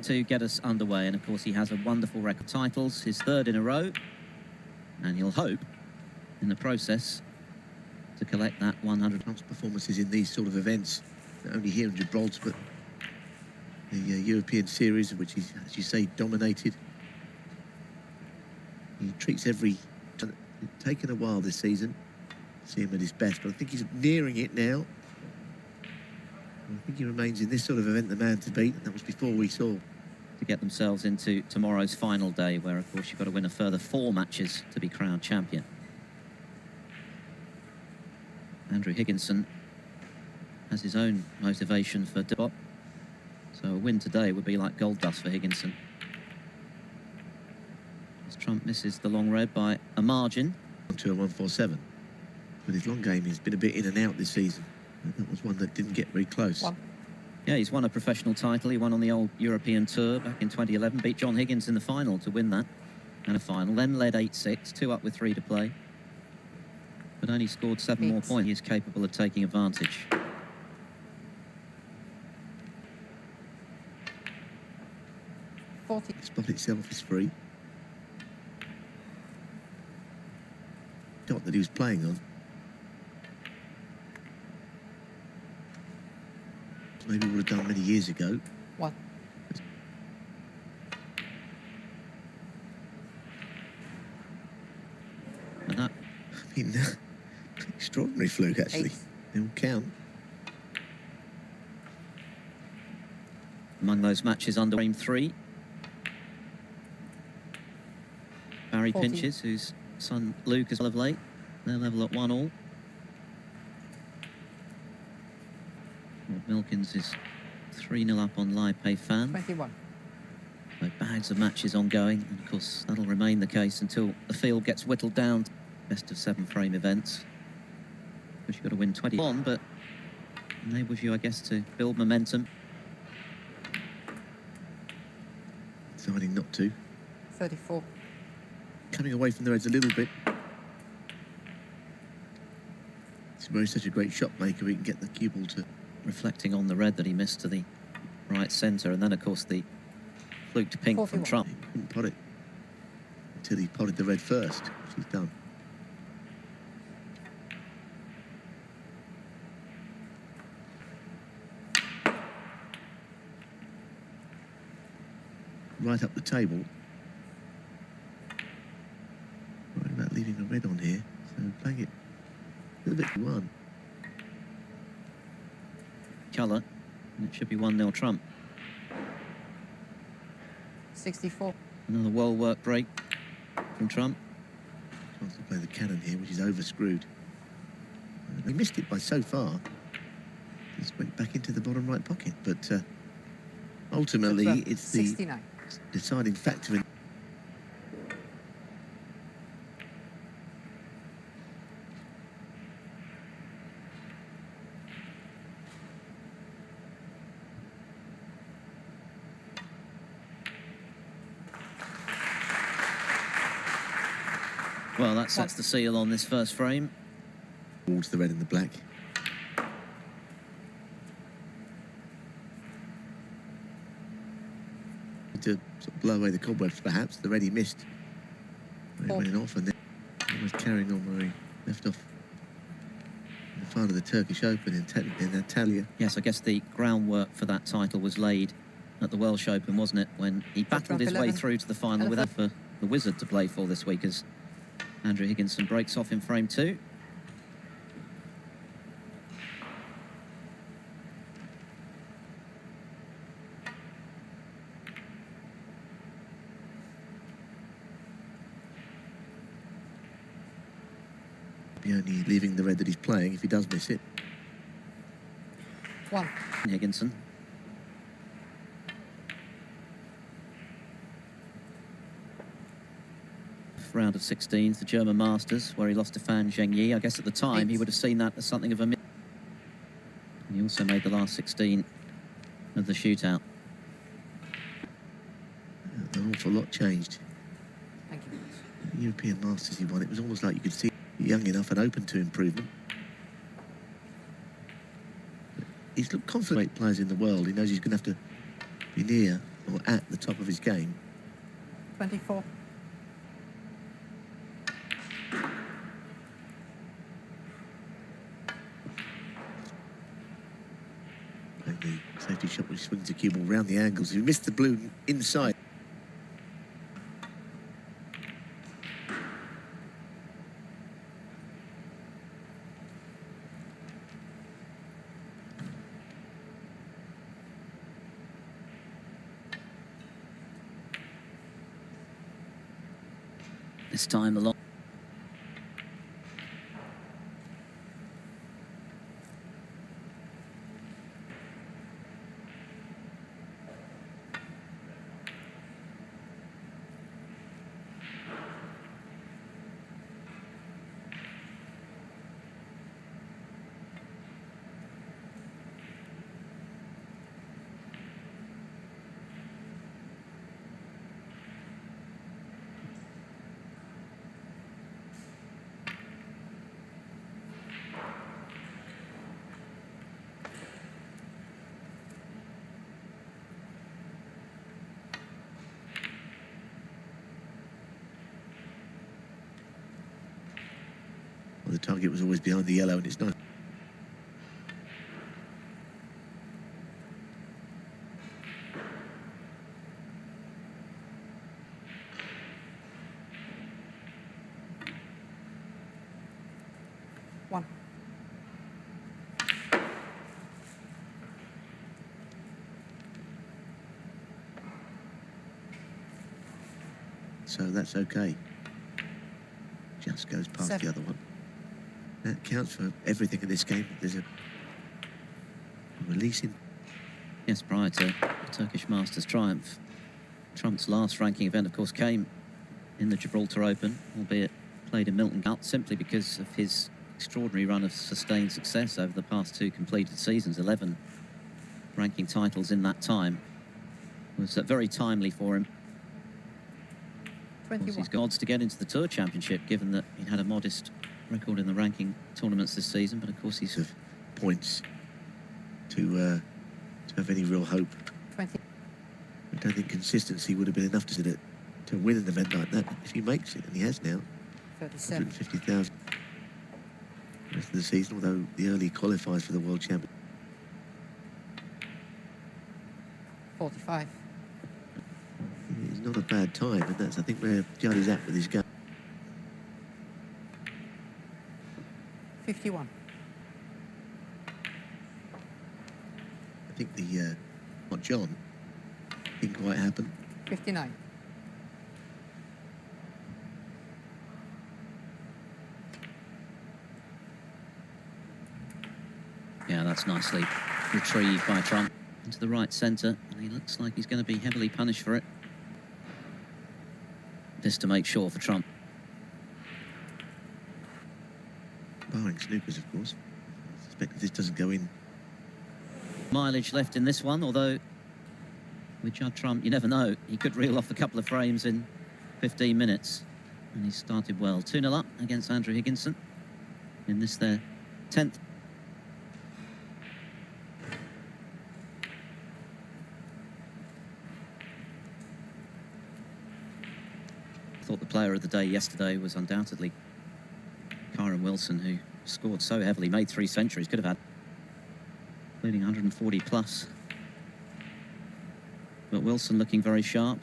to get us underway. And of course, he has a wonderful record of titles, his third in a row, and he'll hope in the process to collect that 100 performances in these sort of events, not only here in Gibraltar, but the European series, which he's, as you say, dominated. He treats every... It's taken a while this season to see him at his best, but I think he's nearing it now. I think he remains in this sort of event the man to beat, and that was before we saw. To get themselves into tomorrow's final day, where, of course, you've got to win a further 4 matches to be crowned champion. Andrew Higginson has his own motivation for debut, so a win today would be like gold dust for Higginson. As Trump misses the long red by a margin. 1-2-1-4-7. But his long game has been a bit in and out this season. That was one that didn't get very close. Yeah, he's won a professional title. He won on the old European Tour back in 2011. Beat John Higgins in the final to win that. And a final. Then led 8-6, 2 up with 3 to play. But only scored 7 more points. He is capable of taking advantage. The spot itself is free. Shot that he was playing on. Maybe would have done many years ago. What? And that, I mean, extraordinary fluke, actually. 8. They all count. among those matches under frame 3. Barry 40. Pinches, whose son Luke is of late. They're level at 1-all. Milkins is 3-0 up on Lai Pei Fan. 21. So bags of matches ongoing, and of course that'll remain the case until the field gets whittled down to best of 7 frame events. Because you've got to win 21, but enables you, I guess, to build momentum. Deciding not to. 34. Coming away from the reds a little bit. He's such a great shot maker, he can get the cue ball to... Reflecting on the red that he missed to the right centre, and then of course the fluked pink 41. from Trump. He couldn't pot it until he potted the red first, which he's done. Right up the table. Right about leaving a red on here, so playing it a little bit one. Colour, and it should be 1-0 Trump. 64. Another well work break from Trump. Tries to play the cannon here, which is over-screwed. They missed it by so far. Just went back into the bottom right pocket, but ultimately it's the 69. deciding factor in. Well, that sets the seal on this first frame. Towards the red and the black. To sort of blow away the cobwebs, perhaps. The red he missed. He went off and then almost carrying on where he left off in the final of the Turkish Open in Antalya. Yes, I guess the groundwork for that title was laid at the Welsh Open, wasn't it? When he battled his way through to the final without for the Wizard to play for this week, as Andrew Higginson breaks off in frame 2. Be only leaving the red that he's playing if he does miss it. 1. Higginson. Round of 16s, the German Masters, where he lost to Fan Zhengyi. I guess at the time he would have seen that as something of a... And he also made the last 16 of the shootout. An awful lot changed. Thank you. The European Masters he won, it was almost like you could see young enough and open to improvement. But he's looked confident players in the world. He knows he's going to have to be near or at the top of his game. 24. Playing the safety shot, which swings the cue ball round the angles. He missed the blue inside. This time a lot. Well, the target was always behind the yellow, and it's not. One. So that's okay. Just goes past 7. the other one. That counts for everything in this game. There's a releasing. Yes, prior to the Turkish Masters triumph, Trump's last ranking event, of course, came in the Gibraltar Open, albeit played in Milton Keynes, simply because of his extraordinary run of sustained success over the past 2 completed seasons. 11 ranking titles in that time was very timely for him. Of course, 21. he's got odds to get into the Tour Championship, given that he had a modest record in the ranking tournaments this season, but of course he's Of points to have any real hope. 20. I don't think consistency would have been enough to win an event like that if he makes it, and he has now. 37. 150,000 the rest of the season, although the early qualifiers for the World Champion. 45. It's not a bad time, and that's, I think, where Judd is at with his game. 51. I think the what John didn't quite happen. 59. Yeah, that's nicely retrieved by Trump into the right centre, and he looks like he's going to be heavily punished for it. This to make sure for Trump. Barring snookers, of course. I suspect if this doesn't go in. Mileage left in this one, although with Judd Trump, you never know. He could reel off a couple of frames in 15 minutes. And he started well. 2-0 up against Andrew Higginson in this their 10th. I thought the player of the day yesterday was undoubtedly Kyron Wilson, who scored so heavily, made 3 centuries, could have had including 140 plus. But Wilson looking very sharp.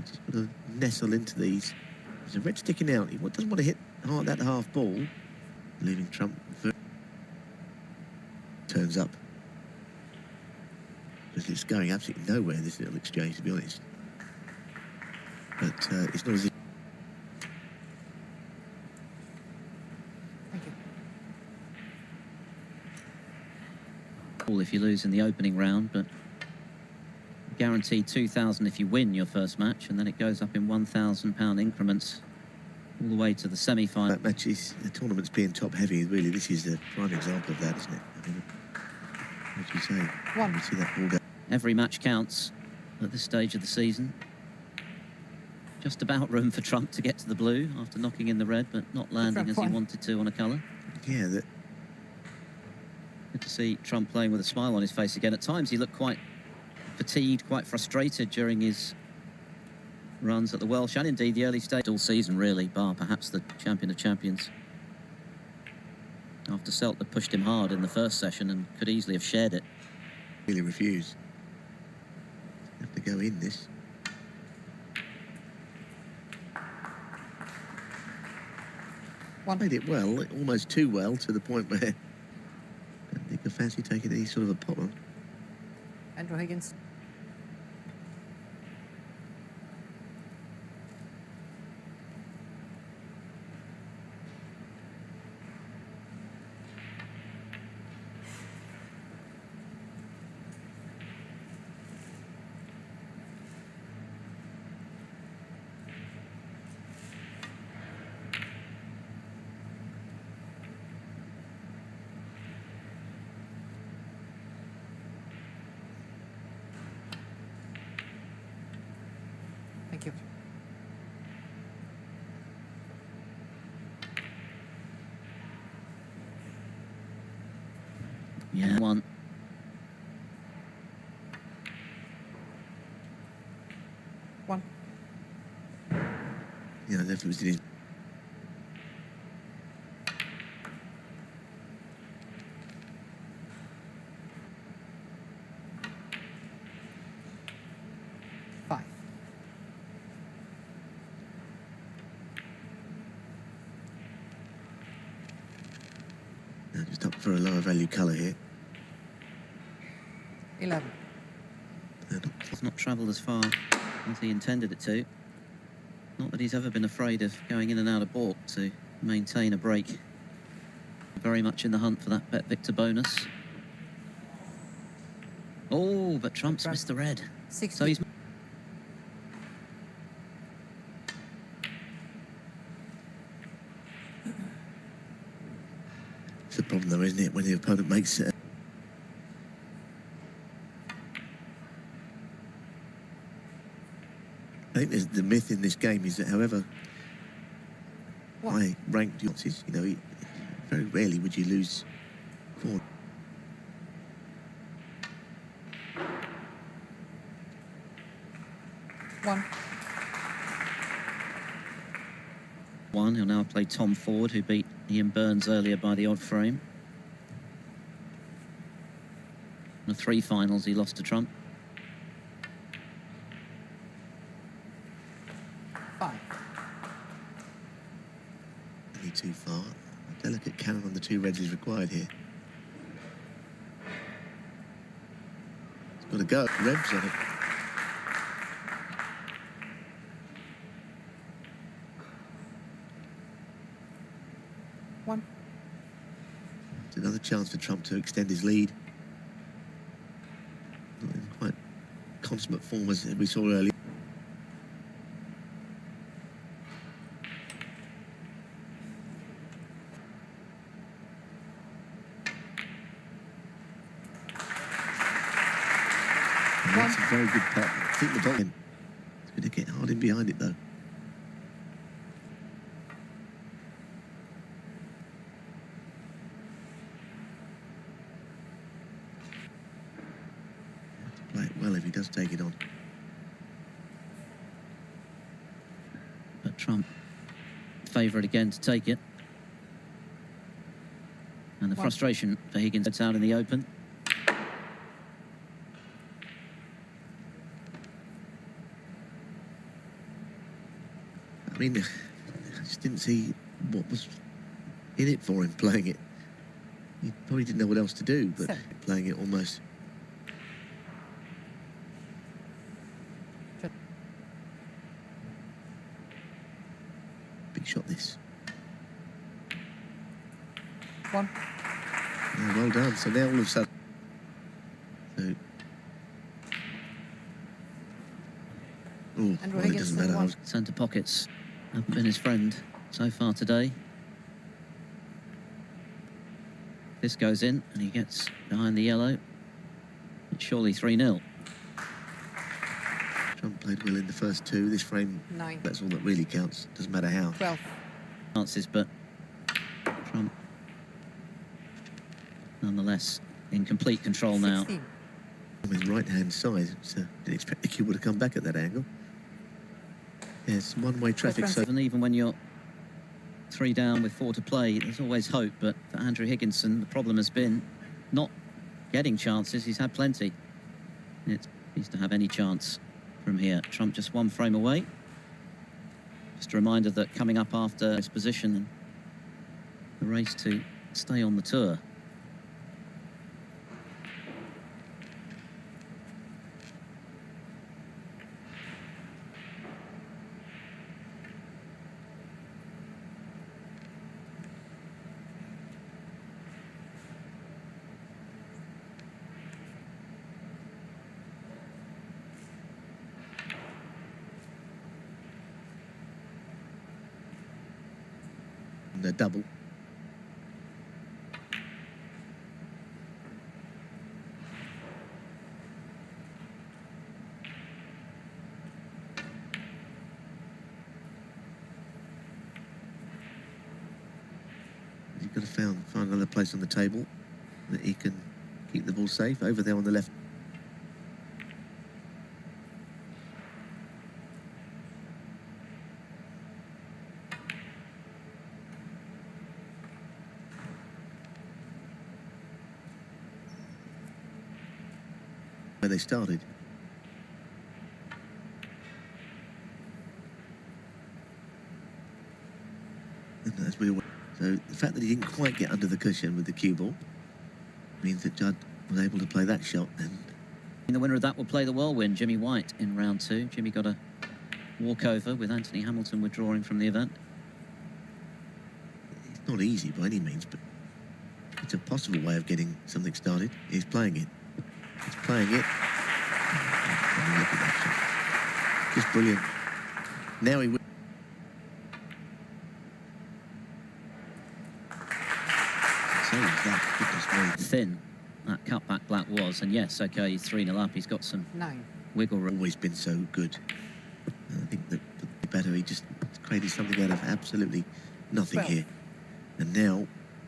Just got to nestle into these. There's a red sticking out. He doesn't want to hit that half ball, leaving Trump. Turns up. Because it's going absolutely nowhere, this little exchange, to be honest. But it's not as if. Thank you. All if you lose in the opening round, but guaranteed 2,000 if you win your first match, and then it goes up in £1,000 increments all the way to the semi-final. That match is, the tournament's being top heavy. Really, this is a prime example of that, isn't it? I mean, what do you say? One. You see that ball go. Every match counts at this stage of the season. Just about room for Trump to get to the blue after knocking in the red, but not landing as he wanted to on a colour. Yeah, that. Good to see Trump playing with a smile on his face again. At times he looked quite fatigued, quite frustrated during his runs at the Welsh and indeed the early stage all season, really, bar perhaps the champion of champions. After Seltzer pushed him hard in the first session and could easily have shared it. Really refused. Have to go in this. Played it well, almost too well, to the point where I don't think I fancy taking any sort of a pot on. Andrew Higgins. Thank you. Yeah, one. One. Yeah, if it was in his. Five. Just up for a lower value colour here. 11. It's not travelled as far as he intended it to. Not that he's ever been afraid of going in and out of baulk to maintain a break. Very much in the hunt for that Bet Victor bonus. Oh, but Trump's missed the red. 60. So he's... It's the problem though, isn't it, when the opponent makes it. I think the myth in this game is that however high ranked you is, you know, very rarely would you lose 4. One, he'll now play Tom Ford, who beat Ian Burns earlier by the odd frame. In the 3 finals, he lost to Trump. 5. Really too far. A delicate cannon on the 2 reds is required here. It's got to go. Revs on it. One. It's another chance for Trump to extend his lead. Not in quite consummate form as we saw earlier. That's a very good putt. I think the ball in. It's going to get hard in behind it though. Play it well if he does take it on. But Trump favourite again to take it. And the frustration for Higgins gets out in the open. I mean, I just didn't see what was in it for him playing it. He probably didn't know what else to do, but playing it almost. Big shot this. 1. Yeah, well done. So now all of a sudden. So. Oh, well, it doesn't matter. Centre pockets haven't been his friend so far today. This goes in and he gets behind the yellow. It's surely 3-0. Trump Played well in the first two. This frame, 9. that's all that really counts. Doesn't matter how. 12. Chances, but Trump nonetheless in complete control now. 16. On his right-hand side, so didn't expect the cue to come back at that angle. Yes, one-way traffic. So And even when you're 3 down with 4 to play, there's always hope. But for Andrew Higginson, the problem has been not getting chances. He's had plenty. It's needs to have any chance from here. Trump just 1 frame away. Just a reminder that coming up after his position and the race to stay on the tour. the double. He's got to find another place on the table that he can keep the ball safe. Over there on the left. Where they started. And as we were, so the fact that he didn't quite get under the cushion with the cue ball means that Judd was able to play that shot. And the winner of that will play the whirlwind, Jimmy White, in round 2. Jimmy got a walkover with Anthony Hamilton withdrawing from the event. It's not easy by any means, but it's a possible way of getting something started. He's playing it. He's playing it. Oh, look at that shot. Just brilliant. Now he will. So is that, goodness me. Thin that cutback black was, and yes, okay, he's 3-0 up. He's got some 9. wiggle room. Always been so good. And I think that the better he just created something out of absolutely nothing 12. here. And now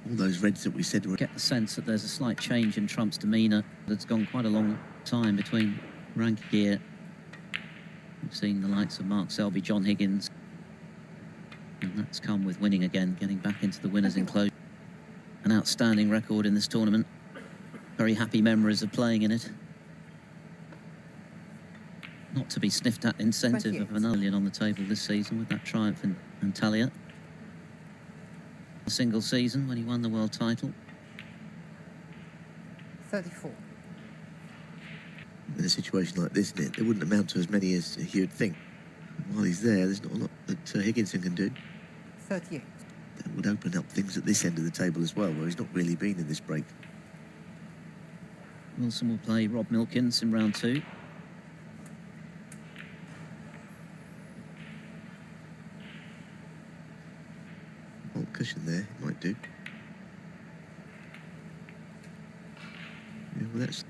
all those reds that we said were. Get the sense that there's a slight change in Trump's demeanour. That's gone quite a long time between rank gear. We've seen the likes of Mark Selby, John Higgins, and that's come with winning again, getting back into the winners' enclosure. An outstanding record in this tournament. Very happy memories of playing in it. Not to be sniffed at incentive 28. of an million on the table this season with that triumph in Antalya. A single season when he won the world title. 34. In a situation like this, it wouldn't amount to as many as you'd think. While he's there's not a lot that Higginson can do. 38. That would open up things at this end of the table as well, where he's not really been in this break. Wilson will play Rob Milkins in round 2. Oh, cushion there, might do. Yeah, well, that's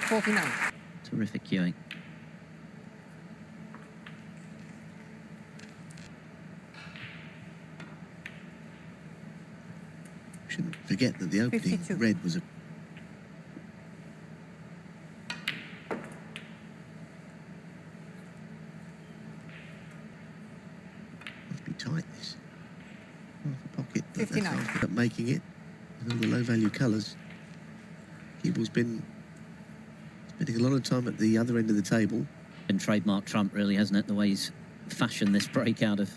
49. Terrific cueing. Shouldn't forget that the opening 52. red was a. Must be tight, this. Half a pocket. But that's 59. after making it. With all the low value colours. Keeble's been spending a lot of time at the other end of the table. Been trademark Trump, really, hasn't it? The way he's fashioned this break out of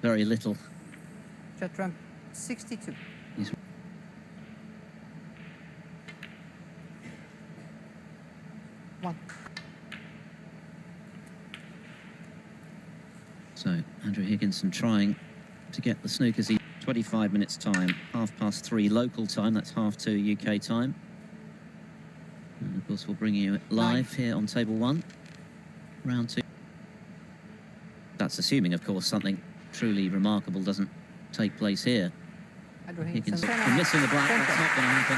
very little. Judd Trump, 62. He's One. So Andrew Higginson trying to get the snookers. 25 minutes time, 3:30 local time. That's 2:30 UK time. And of course, we'll bring you it live here on table 1, round 2. That's assuming, of course, something truly remarkable doesn't take place here. Andrew Higginson Higginson. missing the black. That's not going to happen.